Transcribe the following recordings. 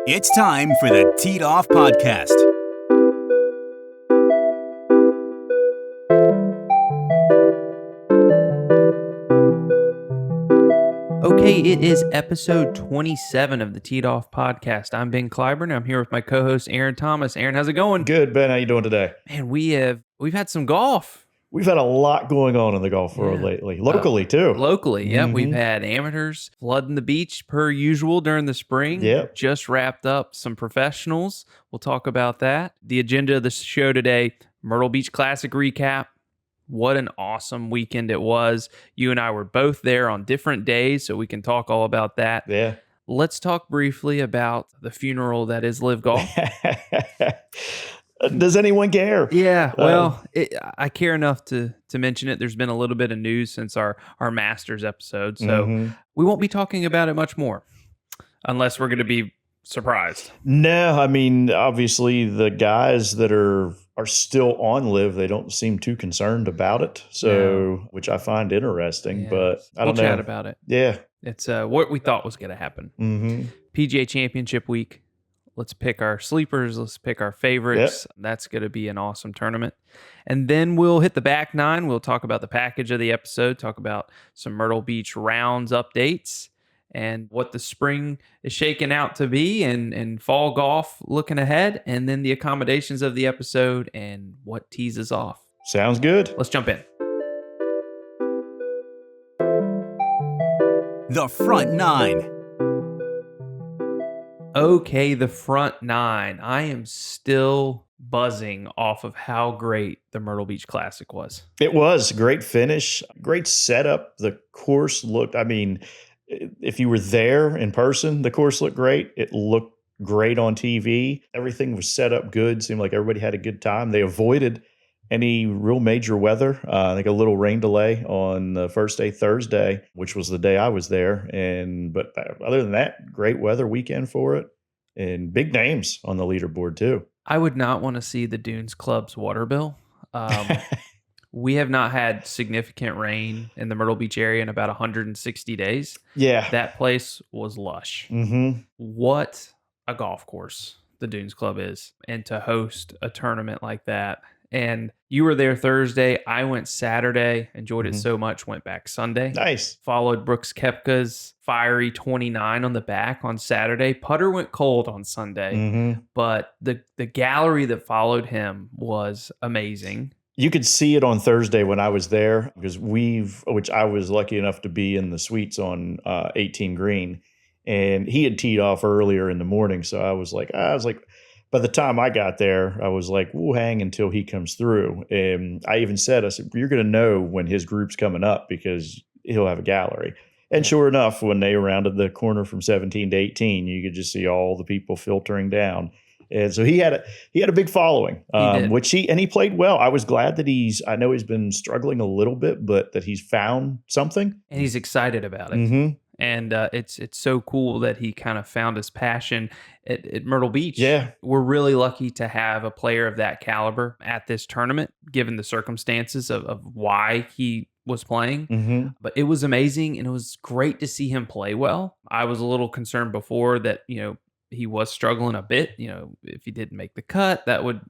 It's time for the Teed Off Podcast. Okay, it is episode 27 of the Teed Off Podcast. I'm Ben Clyburn. I'm here with my co-host Aaron Thomas. Aaron, how's it going? Good, Ben. How you doing today? Man, we've had some golf. We've had a lot going on in the golf world lately. Locally, too. Locally, yeah. We've had amateurs flooding the beach per usual during the spring. Yep. Just wrapped up some professionals. We'll talk about that. The agenda of the show today, Myrtle Beach Classic recap. What an awesome weekend it was. You and I were both there on different days, so we can talk all about that. Yeah. Let's talk briefly about the funeral that is LIV Golf. Does anyone care? Yeah, well, I care enough to mention it. There's been a little bit of news since our Masters episode, so we won't be talking about it much more unless we're going to be surprised. No, I mean, obviously the guys that are still on LIV, they don't seem too concerned about it, so which I find interesting, but I don't know. We'll chat about it. Yeah. It's what we thought was going to happen. PGA Championship week. Let's pick our sleepers. Let's pick our favorites. Yep. That's going to be an awesome tournament. And then we'll hit the back nine. We'll talk about the package of the episode, talk about some Myrtle Beach rounds updates and what the spring is shaking out to be and fall golf looking ahead. And then the accommodations of the episode and what teases off. Sounds good. Let's jump in. The front nine. Okay, the front nine. I am still buzzing off of how great the Myrtle Beach Classic was. It was a great finish, great setup. The course looked, I mean, if you were there in person, the course looked great. It looked great on TV. Everything was set up good. Seemed like everybody had a good time. They avoided any real major weather. I think a little rain delay on the first day, Thursday, which was the day I was there. But other than that, great weather weekend for it and big names on the leaderboard too. I would not want to see the Dunes Club's water bill. We have not had significant rain in the Myrtle Beach area in about 160 days. Yeah. That place was lush. What a golf course the Dunes Club is. And to host a tournament like that. And you were there Thursday. I went Saturday, enjoyed it so much, went back Sunday. Nice. Followed Brooks Koepka's fiery 29 on the back on Saturday. Putter went cold on Sunday, but the gallery that followed him was amazing. You could see it on Thursday when I was there because which I was lucky enough to be in the suites on 18 green, and he had teed off earlier in the morning. So I was like, by the time I got there, I was like, we'll hang until he comes through. And I even said, you're going to know when his group's coming up because he'll have a gallery. And sure enough, when they rounded the corner from 17 to 18, you could just see all the people filtering down. And so he had a big following, he played well. I was glad that I know he's been struggling a little bit, but that he's found something. And he's excited about it. And it's so cool that he kind of found his passion at Myrtle Beach. Yeah. We're really lucky to have a player of that caliber at this tournament, given the circumstances of why he was playing. But it was amazing, and it was great to see him play well. I was a little concerned before that, he was struggling a bit. If he didn't make the cut, that would,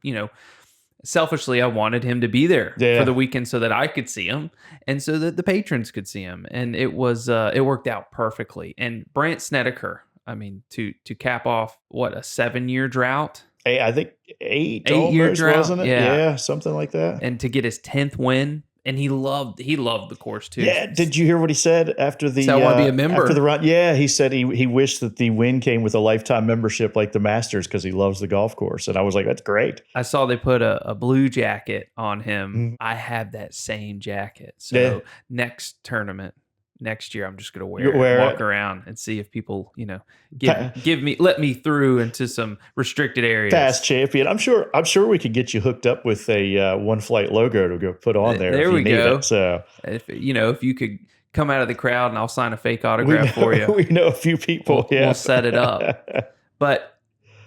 selfishly, I wanted him to be there for the weekend so that I could see him and so that the patrons could see him. And it worked out perfectly. And Brandt Snedeker, I mean, to cap off, a 7-year drought? I think 8-year drought, wasn't it? Yeah, something like that. And to get his 10th win. And he loved the course too. Yeah, did you hear what he said after the? So I want to be a member after the run. Yeah, he said he wished that the win came with a lifetime membership like the Masters because he loves the golf course. And I was like, that's great. I saw they put a blue jacket on him. I have that same jacket. So next tournament. Next year, I'm just going to walk around and see if people, let me through into some restricted areas. Past champion. I'm sure we could get you hooked up with a One Flight logo to go put on there. There if we you need go. It, so if you could come out of the crowd and I'll sign a fake autograph for you. We know a few people. We'll set it up. But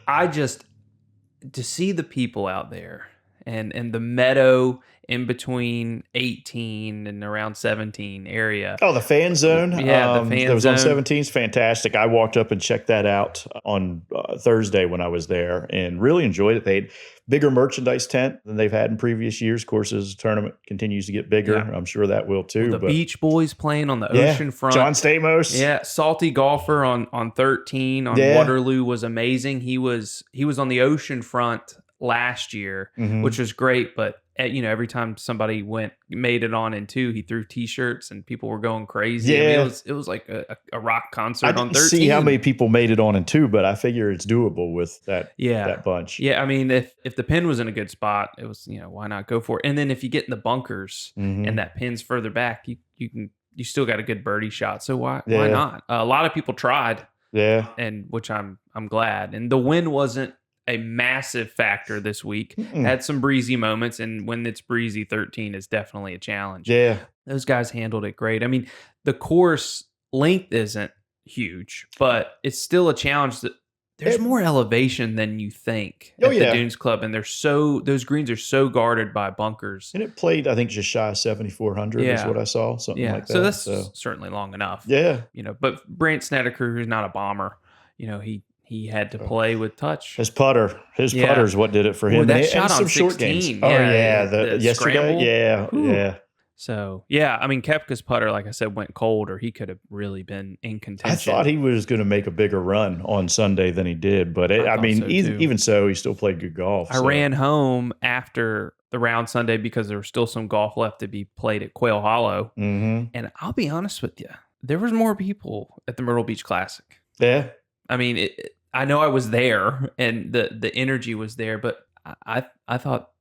to see the people out there and the meadow in between 18 and around 17 area. Oh, the fan zone. Yeah, the fan that was zone. on 17 is fantastic. I walked up and checked that out on Thursday when I was there and really enjoyed it. They had bigger merchandise tent than they've had in previous years. Of course, as the tournament continues to get bigger, I'm sure that will too. The Beach Boys playing on the ocean front. John Stamos. Yeah, Salty Golfer on 13 on Waterloo was amazing. He was on the ocean front last year, which was great, but every time somebody made it on in 2, he threw t-shirts and people were going crazy. Yeah. I mean, it was like a rock concert I on didn't 13. see how many people made it on in 2, but I figure it's doable with that bunch. Yeah, I mean, if the pin was in a good spot, it was, why not go for it? And then if you get in the bunkers and that pin's further back, you still got a good birdie shot. So why not? A lot of people tried. Yeah. And which I'm glad. And the wind wasn't a massive factor this week. Had some breezy moments, and when it's breezy, 13 is definitely a challenge. Yeah. Those guys handled it great. I mean, the course length isn't huge, but it's still a challenge. That there's more elevation than you think at the Dunes Club, and those greens are so guarded by bunkers. And it played, I think, just shy of 7,400 is what I saw, something like that. So that's certainly long enough. Yeah. But Brandt Snedeker, who's not a bomber, he had to play with touch. His putter is what did it for him. That shot and on some 16. short games. The yesterday. Scramble. Yeah. So, I mean, Koepka's putter, like I said, went cold, or he could have really been in contention. I thought he was going to make a bigger run on Sunday than he did, but even so, he still played good golf. I ran home after the round Sunday because there was still some golf left to be played at Quail Hollow. And I'll be honest with you, there was more people at the Myrtle Beach Classic. Yeah. I mean, I know I was there and the energy was there, but I thought,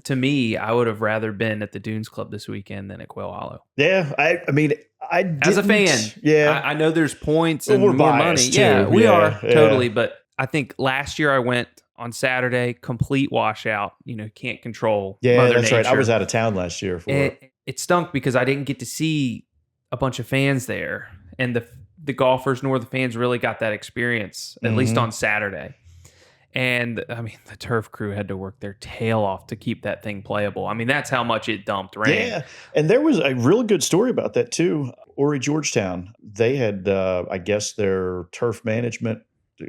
to me, I would have rather been at the Dunes Club this weekend than at Quail Hollow. Yeah, I mean, as a fan, I know there's points and we're more money. Too. Yeah, we are totally. But I think last year I went on Saturday, complete washout. Can't control. Mother that's Nature. right. I was out of town last year for it. It stunk because I didn't get to see a bunch of fans there, and the golfers nor the fans really got that experience, at least on Saturday. And I mean, the turf crew had to work their tail off to keep that thing playable. I mean, that's how much it dumped rain. Yeah. And there was a really good story about that too. Ori Georgetown, they had, I guess, their turf management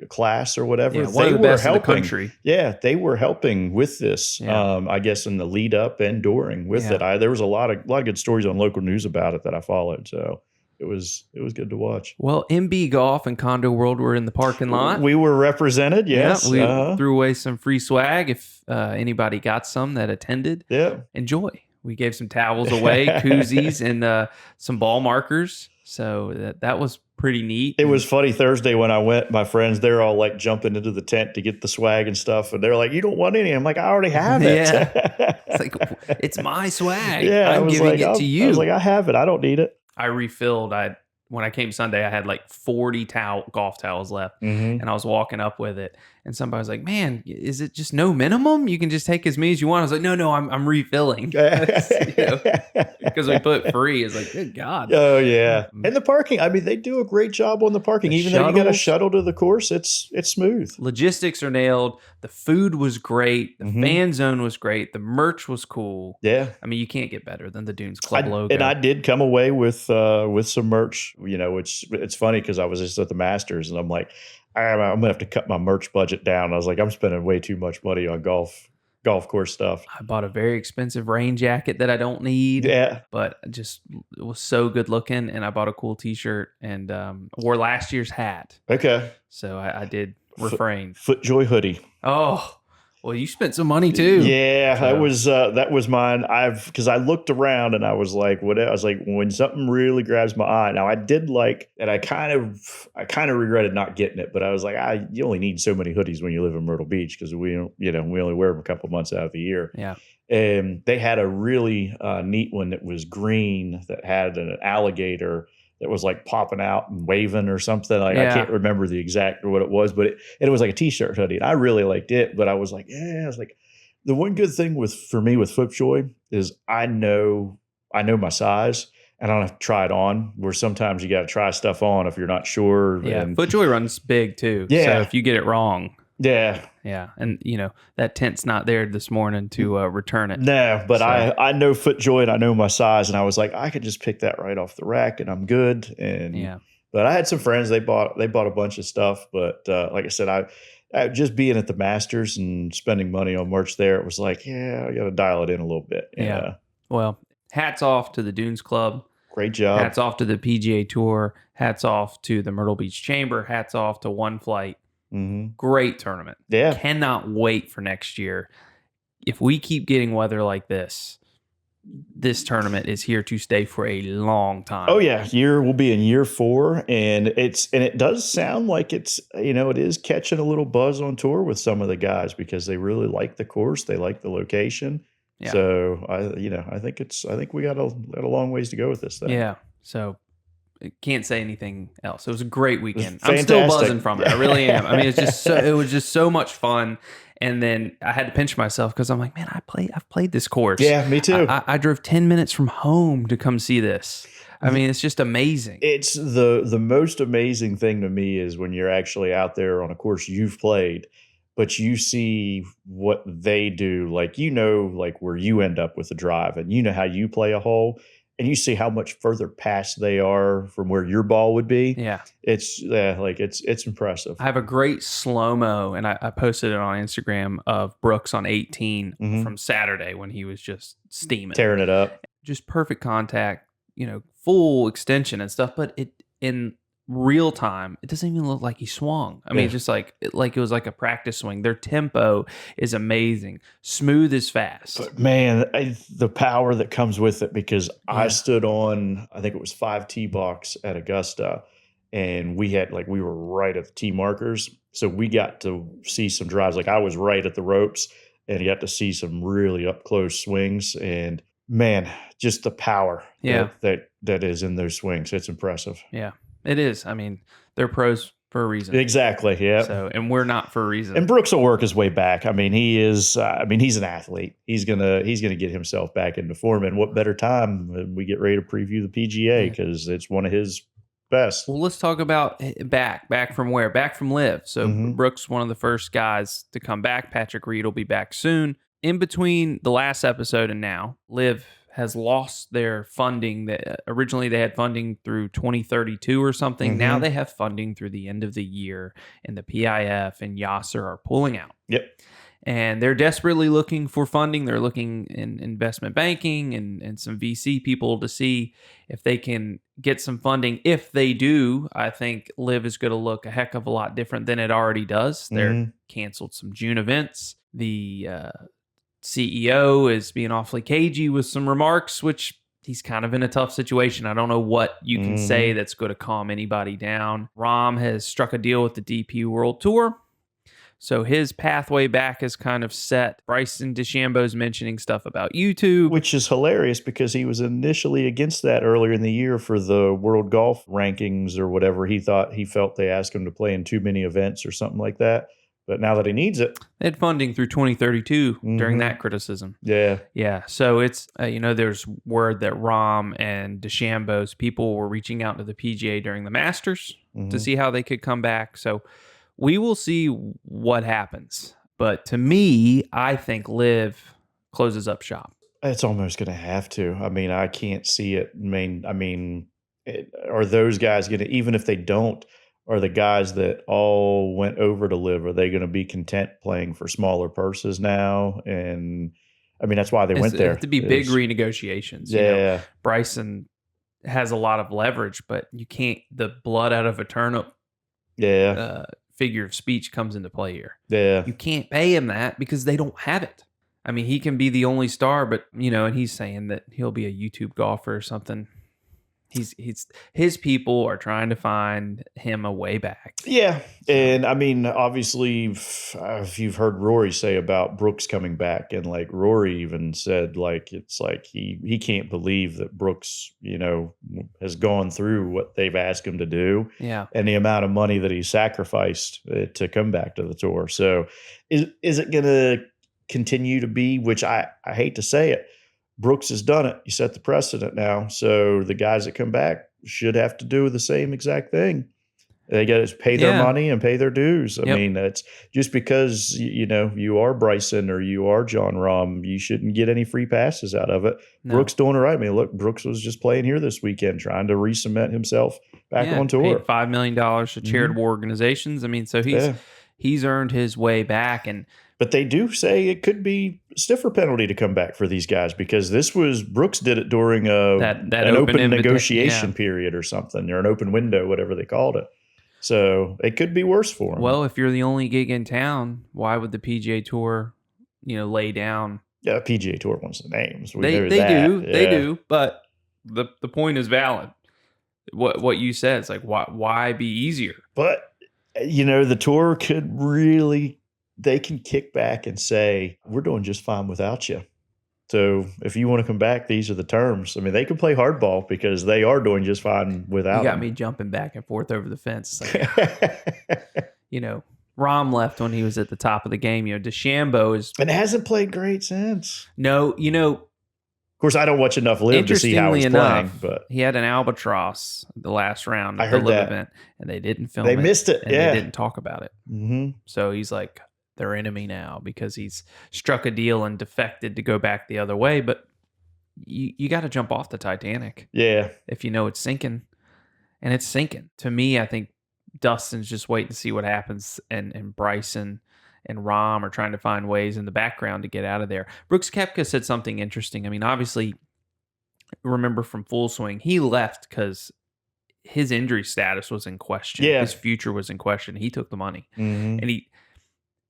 class or whatever. One of the best in the country. Yeah, they were helping with this, I guess, in the lead up and during with it. There was a lot of good stories on local news about it that I followed. So it was good to watch. Well, MB Golf and Condo World were in the parking lot. We were represented, yes. Yeah, we threw away some free swag if anybody got some that attended. Yeah. Enjoy. We gave some towels away, koozies, and some ball markers. So that was pretty neat. It was funny Thursday when I went, my friends, they're all like jumping into the tent to get the swag and stuff. And they're like, "You don't want any?" I'm like, "I already have it." It's like, it's my swag. Yeah, I'm giving it to you. I was like, "I have it. I don't need it." I refilled. When I came Sunday, I had like 40 golf towels left, and I was walking up with it. And somebody was like, "Man, is it just no minimum? You can just take as many as you want." I was like, "No, I'm refilling." Because we put free. It's like, good God. Oh, yeah. And the parking, I mean, they do a great job on the parking. Even though you got a shuttle to the course, it's smooth. Logistics are nailed. The food was great. The fan zone was great. The merch was cool. Yeah. I mean, you can't get better than the Dunes Club logo. And I did come away with some merch, which it's funny because I was just at the Masters and I'm like, I'm going to have to cut my merch budget down. I was like, I'm spending way too much money on golf course stuff. I bought a very expensive rain jacket that I don't need. Yeah. But it was so good looking. And I bought a cool t-shirt and wore last year's hat. Okay. So I did refrain. FootJoy hoodie. Oh, well, you spent some money too. Yeah, so. that was mine. Because I looked around and I was like, what? I was like, when something really grabs my eye. Now I did like, and I kind of regretted not getting it, but I was like, you only need so many hoodies when you live in Myrtle Beach because we only wear them a couple months out of the year. Yeah. And they had a really neat one that was green that had an alligator that was like popping out and waving or something. I can't remember the exact or what it was, but it was like a t-shirt hoodie. And I really liked it, but I was like, the one good thing for me with FootJoy is I know my size and I don't have to try it on, where sometimes you got to try stuff on if you're not sure. Yeah. And FootJoy runs big too. Yeah. So if you get it wrong, Yeah. Yeah. And, that tent's not there this morning to return it. No, but So- I know FootJoy and I know my size, and I was like, I could just pick that right off the rack and I'm good. And but I had some friends, they bought a bunch of stuff. But like I said, I just being at the Masters and spending money on merch there, it was like, yeah, I got to dial it in a little bit. Yeah. Well, hats off to the Dunes Club. Great job. Hats off to the PGA Tour. Hats off to the Myrtle Beach Chamber. Hats off to One Flight. Mm-hmm. Great tournament. Yeah. Cannot wait for next year. If we keep getting weather like this tournament is here to stay for a long time. Oh yeah, we'll be in year 4, and it does sound like it's it is catching a little buzz on tour with some of the guys because they really like the course, they like the location. Yeah. So I think we got a long ways to go with this thing. Yeah. So can't say anything else. It was a great weekend. I'm still buzzing from it. I really am. I mean, it was just so much fun. And then I had to pinch myself because I'm like, man, I've played this course. Yeah, me too. I drove 10 minutes from home to come see this. I mean, it's just amazing. It's the most amazing thing to me is when you're actually out there on a course you've played, but you see what they do, like like where you end up with the drive, and how you play a hole. And you see how much further past they are from where your ball would be. Yeah. It's impressive. I have a great slow-mo, and I posted it on Instagram, of Brooks on 18 from Saturday when he was just steaming. Tearing it up. Just perfect contact, full extension and stuff. But in real time, it doesn't even look like he swung. I mean, it's just like it was like a practice swing. Their tempo is amazing. Smooth as fast. But man, the power that comes with it, because I stood on, I think it was 5 tee box at Augusta, and we were right at the tee markers. So we got to see some drives. Like I was right at the ropes and you got to see some really up close swings, and man, just the power that is in those swings. It's impressive. Yeah. It is. I mean, they're pros for a reason. Exactly. Yeah. So, and we're not for a reason. And Brooks will work his way back. I mean, he is. He's an athlete. He's gonna get himself back into form. And what better time when we get ready to preview the PGA, because it's one of his best. Well, let's talk about back from where? Back from LIV. So Brooks, one of the first guys to come back. Patrick Reed will be back soon. In between the last episode and now, LIV has lost their funding. That originally they had funding through 2032 or something. Now they have funding through the end of the year, and the PIF and Yasser are pulling out. Yep. And they're desperately looking for funding. They're looking in investment banking and some VC people to see if they can get some funding. If they do, I think LIV is going to look a heck of a lot different than it already does. They're canceled some June events. The CEO is being awfully cagey with some remarks, which he's kind of in a tough situation. I don't know what you can say that's going to calm anybody down. Rahm has struck a deal with the DP World Tour, so his pathway back is kind of set. Bryson DeChambeau's mentioning stuff about YouTube, which is hilarious because he was initially against that earlier in the year for the World Golf rankings or whatever. He felt they asked him to play in too many events or something like that. But now that he needs it, they had funding through 2032 during that criticism. Yeah. Yeah. So it's, there's word that Rahm and DeChambeau's people were reaching out to the PGA during the Masters to see how they could come back. So we will see what happens. But to me, I think LIV closes up shop. It's almost going to have to. I mean, I can't see it. Are those guys going to, even if they don't, are the guys that all went over to LIV, are they going to be content playing for smaller purses now? And I mean, that's why they went there. It have to be big renegotiations. Yeah. Bryson has a lot of leverage, but you can't, the blood out of a turnip figure of speech comes into play here. Yeah. You can't pay him that because they don't have it. I mean, he can be the only star, but, and he's saying that he'll be a YouTube golfer or something. His people are trying to find him a way back. Yeah. And I mean, obviously, if you've heard Rory say about Brooks coming back, and like Rory even said, like, it's like he can't believe that Brooks, has gone through what they've asked him to do. Yeah. And the amount of money that he sacrificed to come back to the tour. So is it going to continue to be, which I hate to say it, Brooks has done it. He set the precedent now. So the guys that come back should have to do the same exact thing. They got to pay their money and pay their dues. I Yep. mean, that's just because, you are Bryson or you are John Rahm, you shouldn't get any free passes out of it. No. Brooks doing it right. I mean, look, Brooks was just playing here this weekend, trying to re-cement himself back on tour. Paid $5 million to charitable organizations. I mean, so he's earned his way back. But they do say it could be a stiffer penalty to come back for these guys because Brooks did it during an open negotiation period or something, or an open window, whatever they called it. So it could be worse for him. Well, if you're the only gig in town, why would the PGA Tour, lay down? Yeah, PGA Tour wants the names. They do. But the point is valid. What you said, it's like why be easier? But the tour could really, they can kick back and say, we're doing just fine without you. So if you want to come back, these are the terms. I mean, they can play hardball because they are doing just fine without. You got me jumping back and forth over the fence. It's like, Rahm left when he was at the top of the game. DeChambeau is and hasn't played great since. No, Of course, I don't watch enough LIV to see how he's playing, but he had an albatross the last round of the LIV that. Event, and they didn't film it. They missed it, and they didn't talk about it. Mm-hmm. So he's like their enemy now because he's struck a deal and defected to go back the other way. But you got to jump off the Titanic, if you know it's sinking, and it's sinking. To me, I think Dustin's just waiting to see what happens, and Bryson and Rahm are trying to find ways in the background to get out of there. Brooks Koepka said something interesting. I mean, obviously, remember from Full Swing, he left because his injury status was in question. Yeah. His future was in question. He took the money. Mm-hmm. And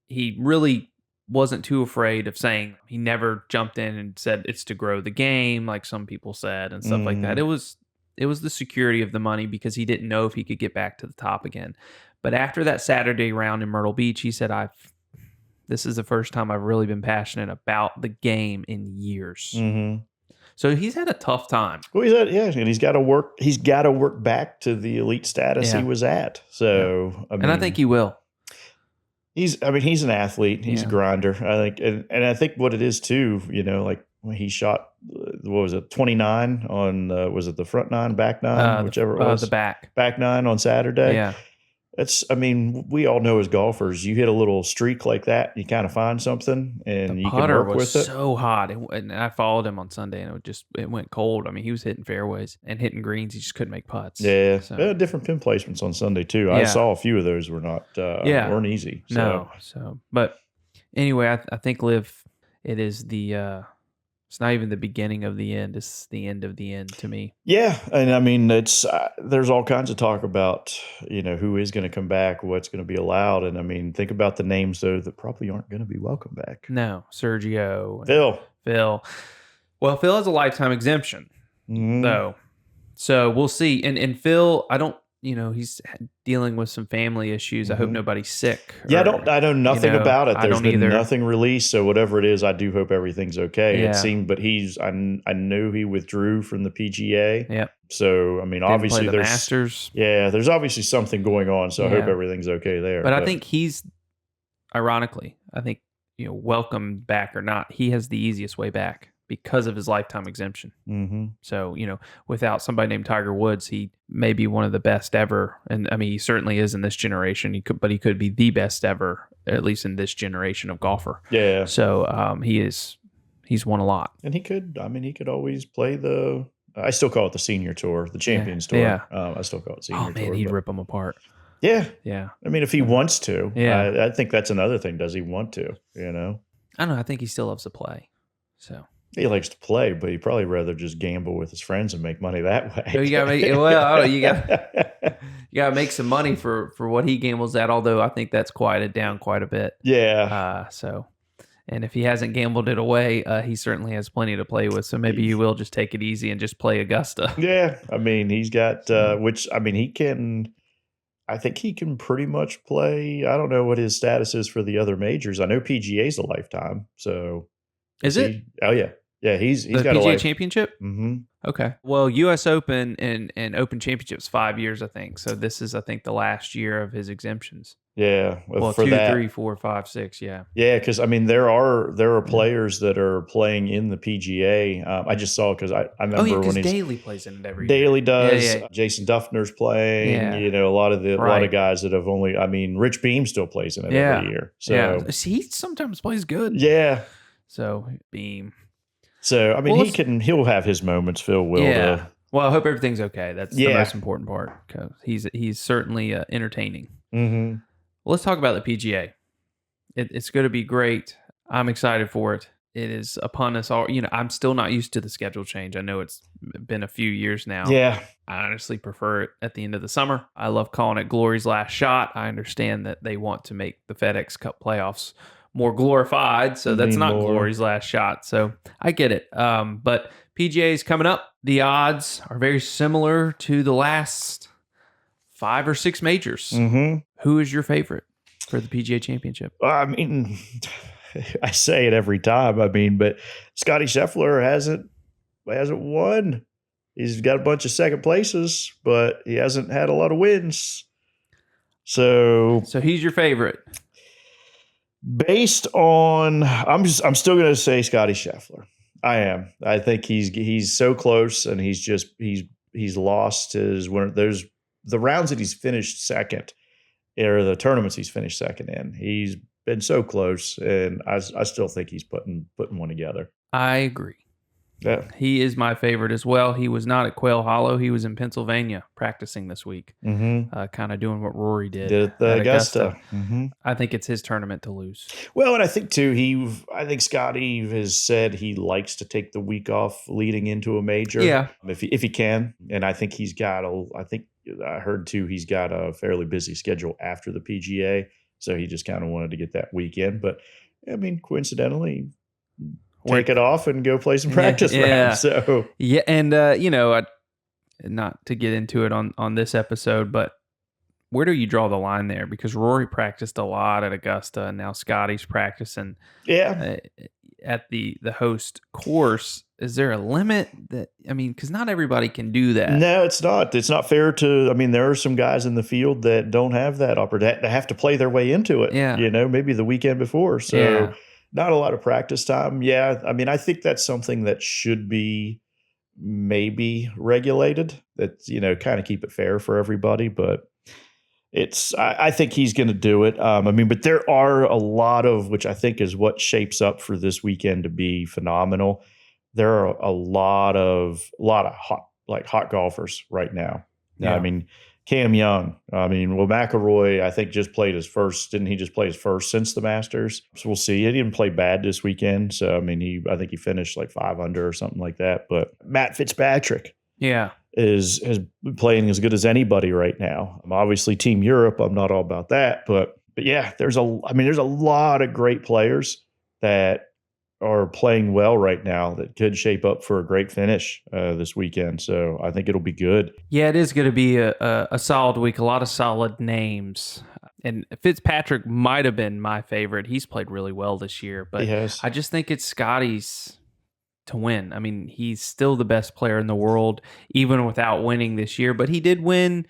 he really wasn't too afraid of saying, he never jumped in and said it's to grow the game, like some people said and stuff like that. It was the security of the money because he didn't know if he could get back to the top again. But after that Saturday round in Myrtle Beach, he said, this is the first time I've really been passionate about the game in years. Mm-hmm. So he's had a tough time. Well, and he's got to work. He's got to work back to the elite status he was at. So, I think he will. He's an athlete. He's a grinder. I think, and I think what it is too. Like when he shot, what was it, 29 on? Was it the front nine, back nine, whichever it was? The back nine on Saturday. Yeah. We all know as golfers, you hit a little streak like that, you kind of find something, and you can work with it. So hot, and I followed him on Sunday, and it went cold. I mean, he was hitting fairways and hitting greens. He just couldn't make putts. Yeah, so. Different pin placements on Sunday too. Yeah. I saw a few of those were not weren't easy. So. No, but anyway, I think LIV, it is the. It's not even the beginning of the end. It's the end of the end to me. Yeah. And I mean, it's there's all kinds of talk about, who is going to come back, what's going to be allowed. And I mean, think about the names, though, that probably aren't going to be welcome back. No. Sergio. Phil. Well, Phil has a lifetime exemption, though. So we'll see. And Phil, he's dealing with some family issues. I hope nobody's sick. I know nothing about it. There's been either. Nothing released. So whatever it is, I do hope everything's okay. Yeah. It seemed, but I knew he withdrew from the PGA. Yep. So, I mean, obviously there's Masters. Yeah, there's obviously something going on. So I hope everything's okay there. But I think ironically, welcome back or not, he has the easiest way back because of his lifetime exemption. Mm-hmm. So, without somebody named Tiger Woods, he may be one of the best ever. And I mean, he certainly is in this generation. He could be the best ever, at least in this generation of golfer. Yeah. So he's won a lot. And he could always play I still call it the senior tour, the Champions Tour. Yeah. I still call it senior tour. Oh man, he'd rip them apart. Yeah. Yeah. I mean, if he wants to, yeah. I think that's another thing. Does he want to, I don't know. I think he still loves to play. So. He likes to play, but he'd probably rather just gamble with his friends and make money that way. So you gotta make some money for what he gambles at. Although I think that's quieted down quite a bit. Yeah. And if he hasn't gambled it away, he certainly has plenty to play with. So maybe you will just take it easy and just play Augusta. Yeah, I mean he's got he can. I think he can pretty much play. I don't know what his status is for the other majors. I know PGA's a lifetime. So is it? Oh yeah. Yeah, he's the got PGA a Championship. Mm-hmm. Okay. Well, U.S. Open and Open Championships 5 years, I think. So this is, I think, the last year of his exemptions. Yeah. Well, for 2, that. 3, 4, 5, 6. Yeah. Yeah, because I mean there are players that are playing in the PGA. I just saw because I Oh yeah, remember because when he's Daly plays in it every year. Daly does. Yeah. Jason Duffner's playing. Yeah. A lot of Right. guys that have only. I mean, Rich Beam still plays in it every year. So yeah. He sometimes plays good. yeah. So Beam. So I mean, he'll have his moments. Phil will. Yeah. Well, I hope everything's okay. That's the Yeah. most important part because he's certainly entertaining. Mm-hmm. Well, let's talk about the PGA. It's going to be great. I'm excited for it. It is upon us all. I'm still not used to the schedule change. I know it's been a few years now. Yeah. I honestly prefer it at the end of the summer. I love calling it Glory's last shot. I understand that they want to make the FedEx Cup playoffs more glorified, so that's not Glory's last shot. So I get it. But PGA is coming up. The odds are very similar to the last 5 or 6 majors. Mm-hmm. Who is your favorite for the PGA Championship? I mean, I say it every time. I mean, but Scottie Scheffler hasn't won. He's got a bunch of second places, but he hasn't had a lot of wins. So he's your favorite. Based on, I'm still going to say Scottie Scheffler. I am. I think he's so close, and he's lost his there's the rounds that he's finished second, or the tournaments he's finished second in. He's been so close, and I still think he's putting one together. I agree. Yeah. He is my favorite as well. He was not at Quail Hollow. He was in Pennsylvania practicing this week, kind of doing what Rory did at Augusta. Mm-hmm. I think it's his tournament to lose. Well, and I think too, I think Scottie has said he likes to take the week off leading into a major. Yeah. If he can. And I think I heard too, he's got a fairly busy schedule after the PGA. So he just kind of wanted to get that weekend. But I mean, coincidentally, take it off and go play some practice rounds. So yeah, and not to get into it on this episode, but where do you draw the line there? Because Rory practiced a lot at Augusta, and now Scottie's practicing. At the host course. Is there a limit because not everybody can do that. No, it's not. It's not fair to. I mean, there are some guys in the field that don't have that opportunity. They have to play their way into it. Yeah, maybe the weekend before. So. Yeah. Not a lot of practice time. Yeah. I mean, I think that's something that should be maybe regulated. That's, kind of keep it fair for everybody. But I think he's going to do it. But there are a lot of, which I think is what shapes up for this weekend to be phenomenal. There are a lot of hot golfers right now. Yeah. I mean, Cam Young. McIlroy, I think, just played his first. Didn't he just play his first since the Masters? So we'll see. He didn't play bad this weekend. So, I think he finished like 5 under or something like that. But Matt Fitzpatrick is playing as good as anybody right now. Obviously, Team Europe, I'm not all about that. But yeah, there's a lot of great players that are playing well right now that could shape up for a great finish this weekend. So I think it'll be good. Yeah, it is going to be a solid week. A lot of solid names. And Fitzpatrick might have been my favorite. He's played really well this year. But I just think it's Scottie's to win. I mean, he's still the best player in the world, even without winning this year. But he did win,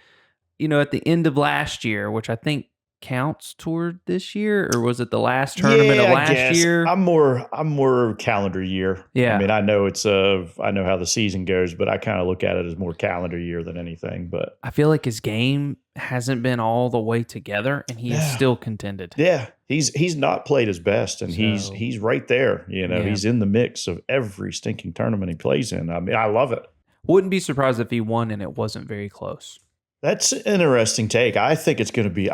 at the end of last year, which I think counts toward this year, or was it the last tournament of last year? I'm more calendar year. Yeah. I know I know how the season goes, but I kind of look at it as more calendar year than anything. But I feel like his game hasn't been all the way together, and he is still contended. Yeah. He's not played his best, and he's right there. He's in the mix of every stinking tournament he plays in. I love it. Wouldn't be surprised if he won and it wasn't very close. That's an interesting take. I think it's going to be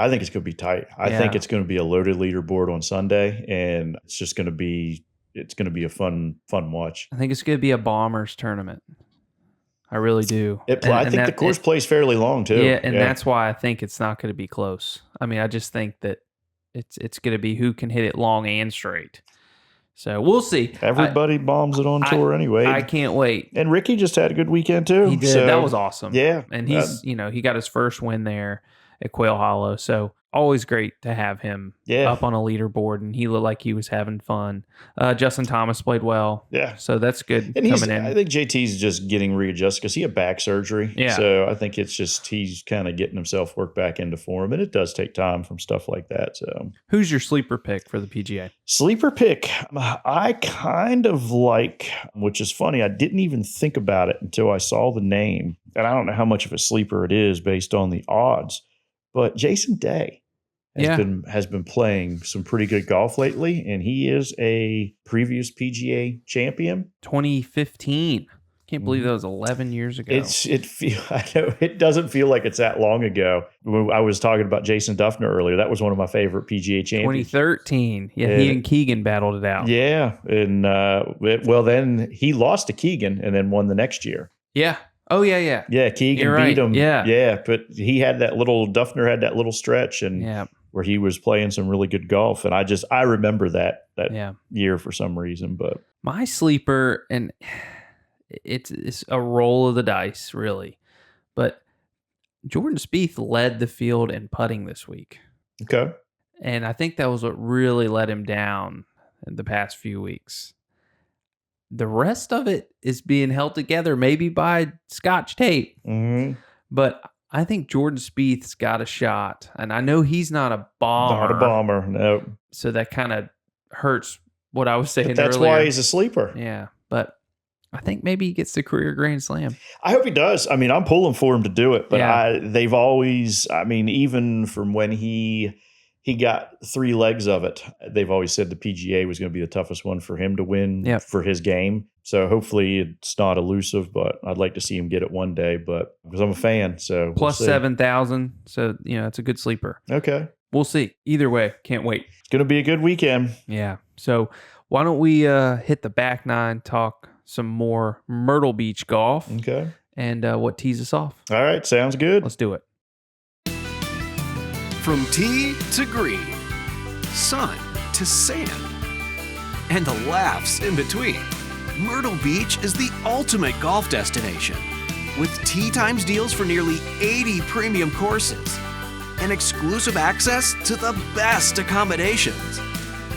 tight. I think it's going to be a loaded leaderboard on Sunday, and it's just going to be a fun watch. I think it's going to be a Bombers tournament. I really do. I think the course plays fairly long too. Yeah, and that's why I think it's not going to be close. I just think that it's going to be who can hit it long and straight. So we'll see. Everybody bombs it on tour anyway. I can't wait. And Ricky just had a good weekend too. He did. That was awesome. Yeah. And he's, he got his first win there at Quail Hollow. So always great to have him up on a leaderboard, and he looked like he was having fun. Justin Thomas played well. Yeah. So that's good and coming in. I think JT's just getting readjusted because he had back surgery. Yeah. So I think it's just he's kind of getting himself worked back into form, and it does take time from stuff like that. So who's your sleeper pick for the PGA? Sleeper pick, I kind of like, which is funny, I didn't even think about it until I saw the name. And I don't know how much of a sleeper it is based on the odds, but Jason Day has been playing some pretty good golf lately, and he is a previous PGA champion. 2015. Can't believe that was 11 years ago. I know it doesn't feel like it's that long ago. When I was talking about Jason Duffner earlier, that was one of my favorite PGA champions. 2013. Yeah, he and Keegan battled it out. Yeah, and then he lost to Keegan and then won the next year. Yeah. Oh, yeah. Yeah, Keegan beat him. Yeah. But Duffner had that little stretch and where he was playing some really good golf. And I remember that year for some reason. But my sleeper, and it's a roll of the dice, really. But Jordan Spieth led the field in putting this week. Okay. And I think that was what really let him down in the past few weeks. The rest of it is being held together maybe by Scotch tape. Mm-hmm. But I think Jordan Spieth's got a shot. And I know he's not a bomber. Not a bomber, no. So that kind of hurts what I was saying earlier. That's why he's a sleeper. Yeah. But I think maybe he gets the career Grand Slam. I hope he does. I mean, I'm pulling for him to do it. But they've always, even from when he got 3 legs of it, they've always said the PGA was going to be the toughest one for him to win for his game. So hopefully it's not elusive, but I'd like to see him get it one day. But because I'm a fan, so plus 7,000. So it's a good sleeper. Okay, we'll see. Either way, can't wait. It's going to be a good weekend. Yeah. So why don't we hit the back nine, talk some more Myrtle Beach golf. Okay. And what tees us off. All right, sounds good. Let's do it. From tee to green, sun to sand, and the laughs in between, Myrtle Beach is the ultimate golf destination. With tee times deals for nearly 80 premium courses and exclusive access to the best accommodations.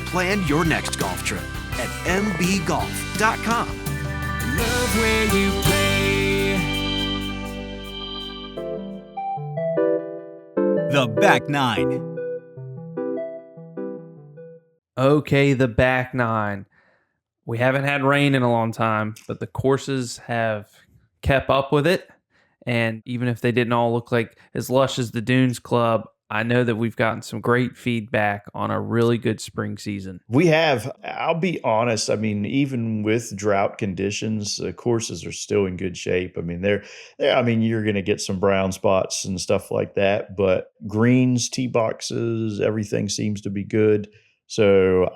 Plan your next golf trip at mbgolf.com. Love where you play. The back nine. Okay, the back nine. We haven't had rain in a long time, but the courses have kept up with it. And even if they didn't all look like as lush as the Dunes Club, I know that we've gotten some great feedback on a really good spring season. We have. I'll be honest. Even with drought conditions, the courses are still in good shape. They're you're going to get some brown spots and stuff like that, but greens, tee boxes, everything seems to be good. So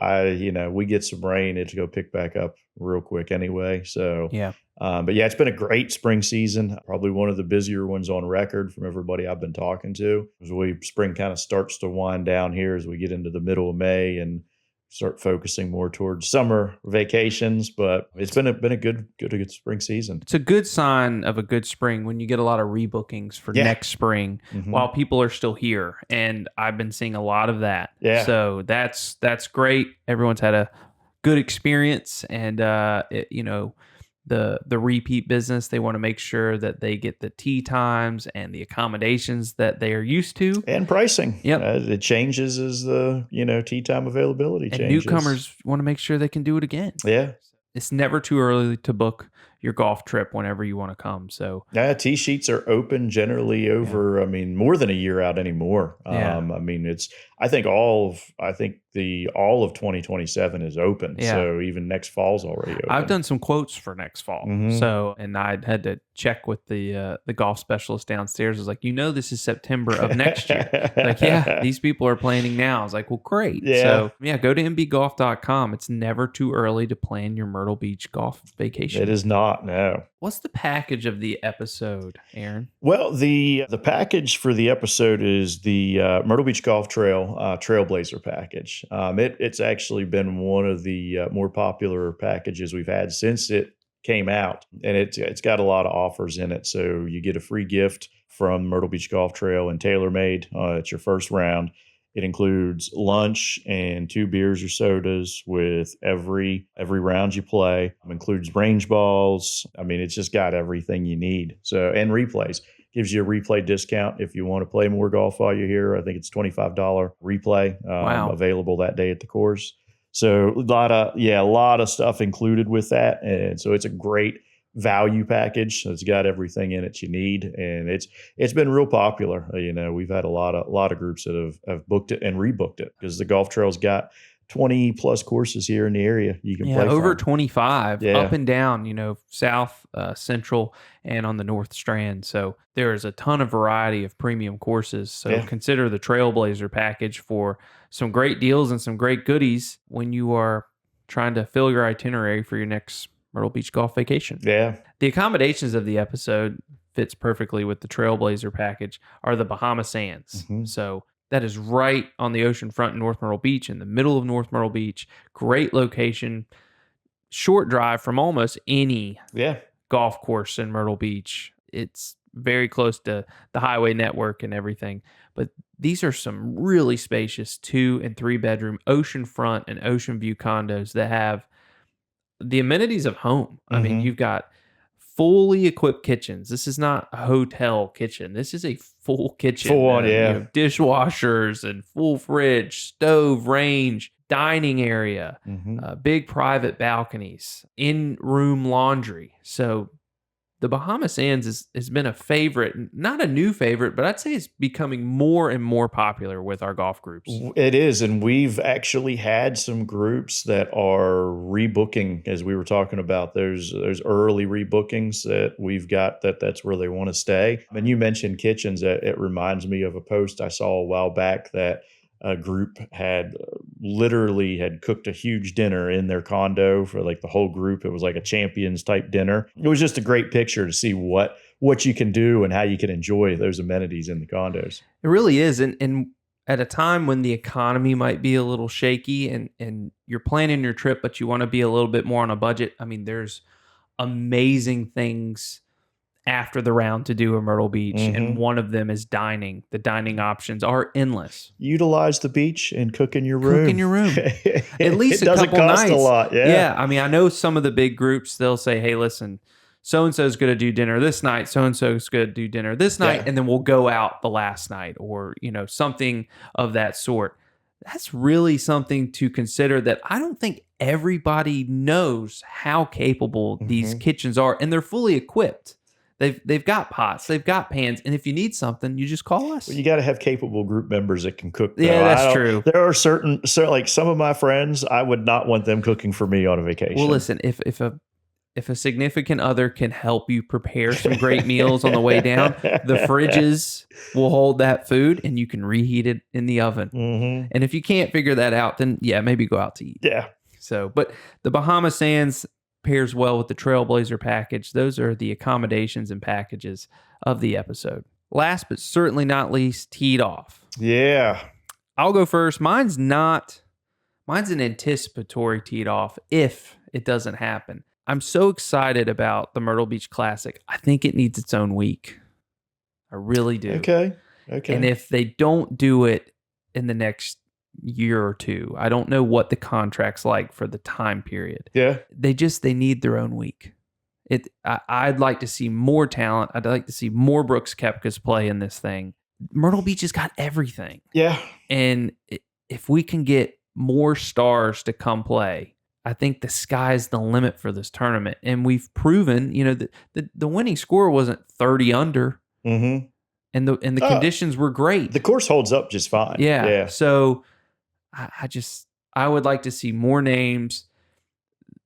we get some rain, it'll go pick back up real quick anyway. So but it's been a great spring season. Probably one of the busier ones on record from everybody I've been talking to. As spring kind of starts to wind down here as we get into the middle of May and start focusing more towards summer vacations. But it's been a good spring season. It's a good sign of a good spring when you get a lot of rebookings for next spring while people are still here. And I've been seeing a lot of that. Yeah. So that's great. Everyone's had a good experience, and the repeat business, they want to make sure that they get the tee times and the accommodations that they are used to. And pricing. Yep. It changes as the, tee time availability changes. And newcomers want to make sure they can do it again. Yeah. It's never too early to book your golf trip whenever you want to come. So tee sheets are open generally over, more than a year out anymore. I think all of 2027 is open. Yeah. So even next fall's already open. I've done some quotes for next fall. So, and I had to check with the golf specialist downstairs. I was like, this is September of next year. Like, these people are planning now. I was like, well, great. Yeah. So go to mbgolf.com. It's never too early to plan your Myrtle Beach golf vacation. It is not, no. What's the package of the episode, Aaron? Well, the package for the episode is the Myrtle Beach Golf Trail Trailblazer package. It's actually been one of the more popular packages we've had since it came out, and it's got a lot of offers in it. So you get a free gift from Myrtle Beach Golf Trail and TaylorMade. It's your first round. It includes lunch and 2 beers or sodas with every round you play. It includes range balls. I mean, it's just got everything you need. So, and replays. Gives you a replay discount if you want to play more golf while you're here. I think it's $25 replay available that day at the course. So a lot of stuff included with that. And so it's a great value package. It's got everything in it you need, and it's been real popular. We've had a lot of groups that have booked it and rebooked it because the golf trail's got 20 plus courses here in the area you can play over from. 25 up and down, south, central, and on the North Strand. So there is a ton of variety of premium courses. So consider the Trailblazer package for some great deals and some great goodies when you are trying to fill your itinerary for your next Myrtle Beach golf vacation. Yeah. The accommodations of the episode fits perfectly with the Trailblazer package are the Bahama Sands. Mm-hmm. So that is right on the ocean front in North Myrtle Beach, in the middle of North Myrtle Beach. Great location. Short drive from almost any golf course in Myrtle Beach. It's very close to the highway network and everything. But these are some really spacious 2 and 3 bedroom oceanfront and ocean view condos that have the amenities of home. I mean, you've got fully equipped kitchens. This is not a hotel kitchen. This is a full kitchen. Full on, dishwashers and full fridge, stove, range, dining area, big private balconies, in-room laundry. So the Bahama Sands has been a favorite, not a new favorite, but I'd say it's becoming more and more popular with our golf groups. It is, and we've actually had some groups that are rebooking, as we were talking about. There's early rebookings that we've got that's where they want to stay. And you mentioned kitchens. It reminds me of a post I saw a while back that a group had cooked a huge dinner in their condo for like the whole group. It was like a champions type dinner. It was just a great picture to see what you can do and how you can enjoy those amenities in the condos. It really is. And at a time when the economy might be a little shaky and you're planning your trip, but you want to be a little bit more on a budget. I mean, there's amazing things after the round to do in Myrtle Beach, and one of them is dining. The dining options are endless. Utilize the beach and cook in your room. Cook in your room. At least it doesn't cost a lot. Yeah. I mean, I know some of the big groups, they'll say, hey, listen, so-and-so's going to do dinner this night. So-and-so's going to do dinner this night. And then we'll go out the last night or, something of that sort. That's really something to consider that I don't think everybody knows how capable these kitchens are, and they're fully equipped. They've got pots, they've got pans, and if you need something, you just call us. Well, you got to have capable group members that can cook, though. Yeah, that's true. There are like some of my friends, I would not want them cooking for me on a vacation. Well, listen, if a significant other can help you prepare some great meals on the way down, the fridges will hold that food, and you can reheat it in the oven. And if you can't figure that out, then maybe go out to eat. Yeah. So, but the Bahama Sands pairs well with the Trailblazer package. Those are the accommodations and packages of the episode. Last but certainly not least, teed off. Yeah. I'll go first. Mine's an anticipatory teed off if it doesn't happen. I'm so excited about the Myrtle Beach Classic. I think it needs its own week. I really do. Okay. And if they don't do it in the next year or two, I don't know what the contract's like for the time period. Yeah. They need their own week. I'd like to see more talent. I'd like to see more Brooks Koepkas play in this thing. Myrtle Beach has got everything. Yeah. And if we can get more stars to come play, I think the sky's the limit for this tournament. And we've proven, the winning score wasn't 30 under. And the conditions were great. The course holds up just fine. Yeah. So I would like to see more names.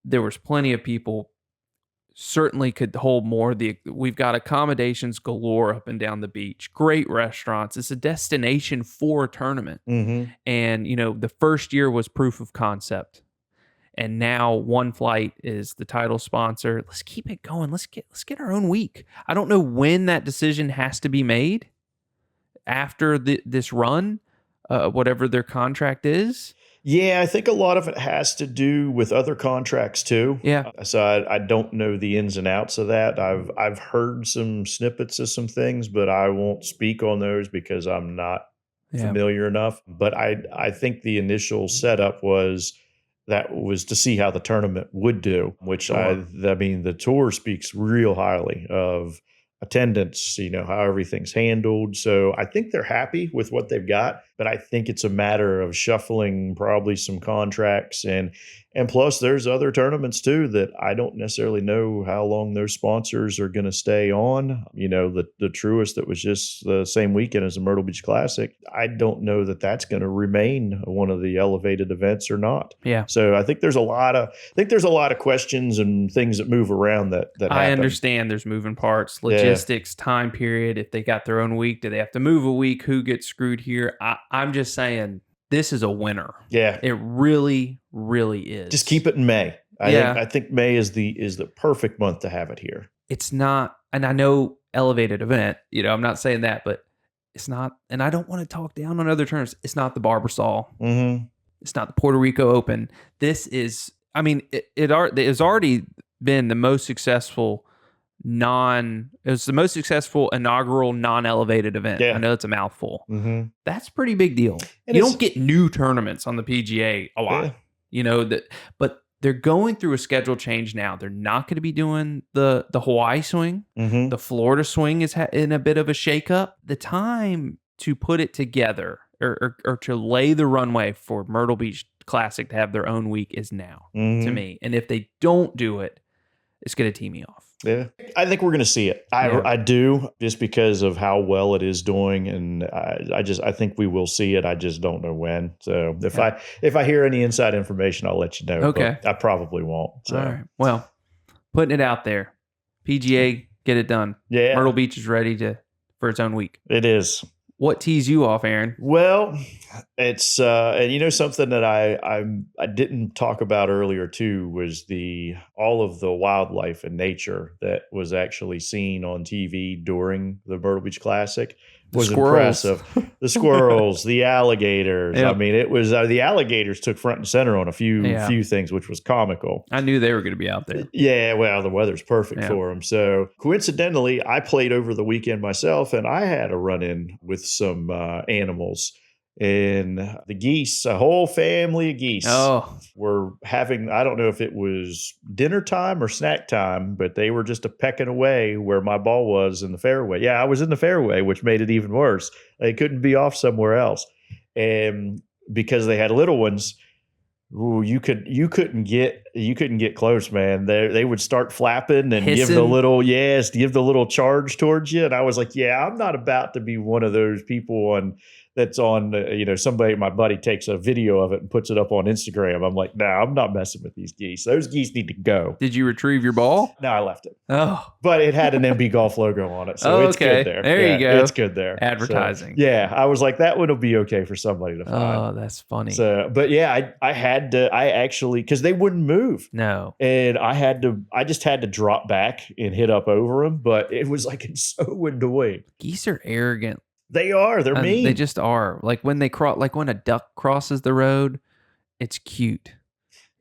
There was plenty of people certainly could hold more. We've got accommodations galore up and down the beach, great restaurants. It's a destination for a tournament. And, the first year was proof of concept. And now One Flight is the title sponsor. Let's keep it going. Let's get our own week. I don't know when that decision has to be made after this run. Whatever their contract is. Yeah, I think a lot of it has to do with other contracts too. Yeah. So I don't know the ins and outs of that. I've heard some snippets of some things, but I won't speak on those because I'm not familiar enough. But I think the initial setup was to see how the tournament would do, which Sure. I mean, the tour speaks real highly of attendance, how everything's handled. So I think they're happy with what they've got, but I think it's a matter of shuffling probably some contracts and plus there's other tournaments too that I don't necessarily know how long those sponsors are going to stay on. The Truist that was just the same weekend as the Myrtle Beach Classic. I don't know that that's going to remain one of the elevated events or not. Yeah. So I think there's a lot of questions and things that move around that happen. I understand there's moving parts, logistics, time period. If they got their own week, do they have to move a week? Who gets screwed here? I'm just saying this is a winner. Yeah. It really, really is. Just keep it in May. I think May is the perfect month to have it here. It's not, and I know elevated event, I'm not saying that, but it's not, and I don't want to talk down on other terms. It's not the Barbasol. Mm-hmm. It's not the Puerto Rico Open. This is, it has already been the most successful it was the most successful inaugural non-elevated event. Yeah. I know it's a mouthful. Mm-hmm. That's a pretty big deal. And you don't get new tournaments on the PGA a lot, but they're going through a schedule change now. They're not going to be doing the Hawaii swing. Mm-hmm. The Florida swing is in a bit of a shakeup. The time to put it together or to lay the runway for Myrtle Beach Classic to have their own week is now to me. And if they don't do it, it's going to tee me off. Yeah, I think we're going to see it. I do, just because of how well it is doing, and I think we will see it. I just don't know when. So if I hear any inside information, I'll let you know. Okay, but I probably won't. So. All right. Well, putting it out there, PGA, get it done. Yeah, Myrtle Beach is ready for its own week. It is. What tees you off, Aaron? Well, it's and something that I didn't talk about earlier too was all of the wildlife and nature that was actually seen on TV during the Myrtle Beach Classic. Was impressive. The squirrels, the alligators. Yep. I mean, it was the alligators took front and center on a few things, which was comical. I knew they were going to be out there. Yeah, well, the weather's perfect for them. So coincidentally, I played over the weekend myself, and I had a run-in with some animals. And the geese, a whole family of geese, were having, I don't know if it was dinner time or snack time, but they were just a pecking away where my ball was in the fairway. Yeah, I was in the fairway, which made it even worse. They couldn't be off somewhere else. And because they had little ones, you couldn't get close, man. They would start flapping and hissing. give the little charge towards you. And I was like, yeah, I'm not about to be one of those people that's on, somebody, my buddy takes a video of it and puts it up on Instagram. I'm like, no, I'm not messing with these geese. Those geese need to go. Did you retrieve your ball? No, I left it. Oh. But it had an MB Golf logo on it. So it's good there. There you go. It's good there. Advertising. So, I was like, that one will be okay for somebody to find. Oh, that's funny. So, but yeah, I actually, because they wouldn't move. No. And I just had to drop back and hit up over them. But it was like, it's so annoying. Geese are arrogant. They are. They're mean. They just are. Like when when a duck crosses the road, it's cute.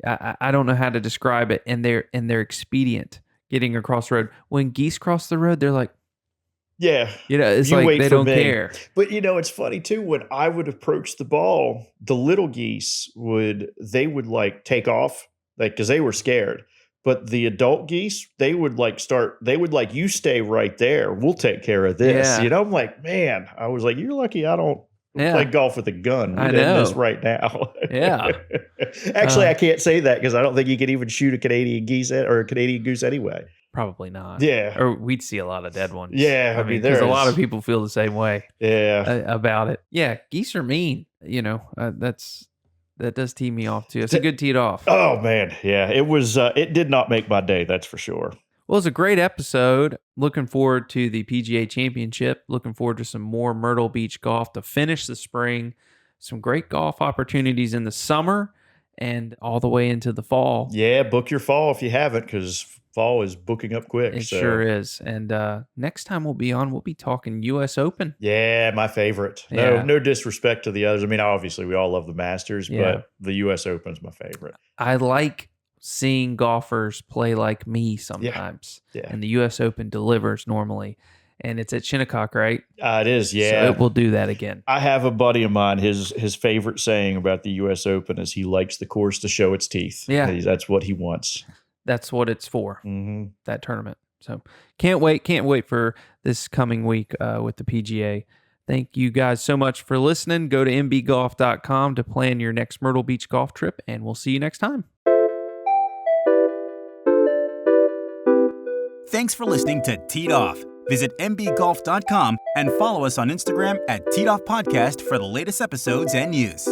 I don't know how to describe it. And they're expedient getting across the road. When geese cross the road, they're like, yeah, it's like they don't care. But it's funny too. When I would approach the ball, the little geese would like take off, like because they were scared. But the adult geese, they would you stay right there. We'll take care of this. Yeah. I'm like, man, I was like, you're lucky I don't play golf with a gun. We're doing this right now. Yeah. Actually, I can't say that because I don't think you can even shoot a Canadian geese or a Canadian goose anyway. Probably not. Yeah. Or we'd see a lot of dead ones. Yeah. I mean, there's a lot of people feel the same way. Yeah. About it. Yeah. Geese are mean. That does tee me off too. It's a good teed off. Oh man, yeah. It was. It did not make my day. That's for sure. Well, it's a great episode. Looking forward to the PGA Championship. Looking forward to some more Myrtle Beach golf to finish the spring. Some great golf opportunities in the summer and all the way into the fall. Yeah, book your fall if you haven't, because fall is booking up quick. It sure is. And next time we'll be talking U.S. Open. Yeah, my favorite. No disrespect to the others. I mean, obviously we all love the Masters, but the U.S. Open's my favorite. I like seeing golfers play like me sometimes. Yeah. And the U.S. Open delivers normally. and it's at Shinnecock, right? It is, yeah. So it will do that again. I have a buddy of mine, his favorite saying about the U.S. Open is he likes the course to show its teeth. Yeah. That's what he wants. That's what it's for, that tournament. So can't wait for this coming week with the PGA. Thank you guys so much for listening. Go to mbgolf.com to plan your next Myrtle Beach golf trip, and we'll see you next time. Thanks for listening to Teed Off. Visit mbgolf.com and follow us on Instagram at Teed Off Podcast for the latest episodes and news.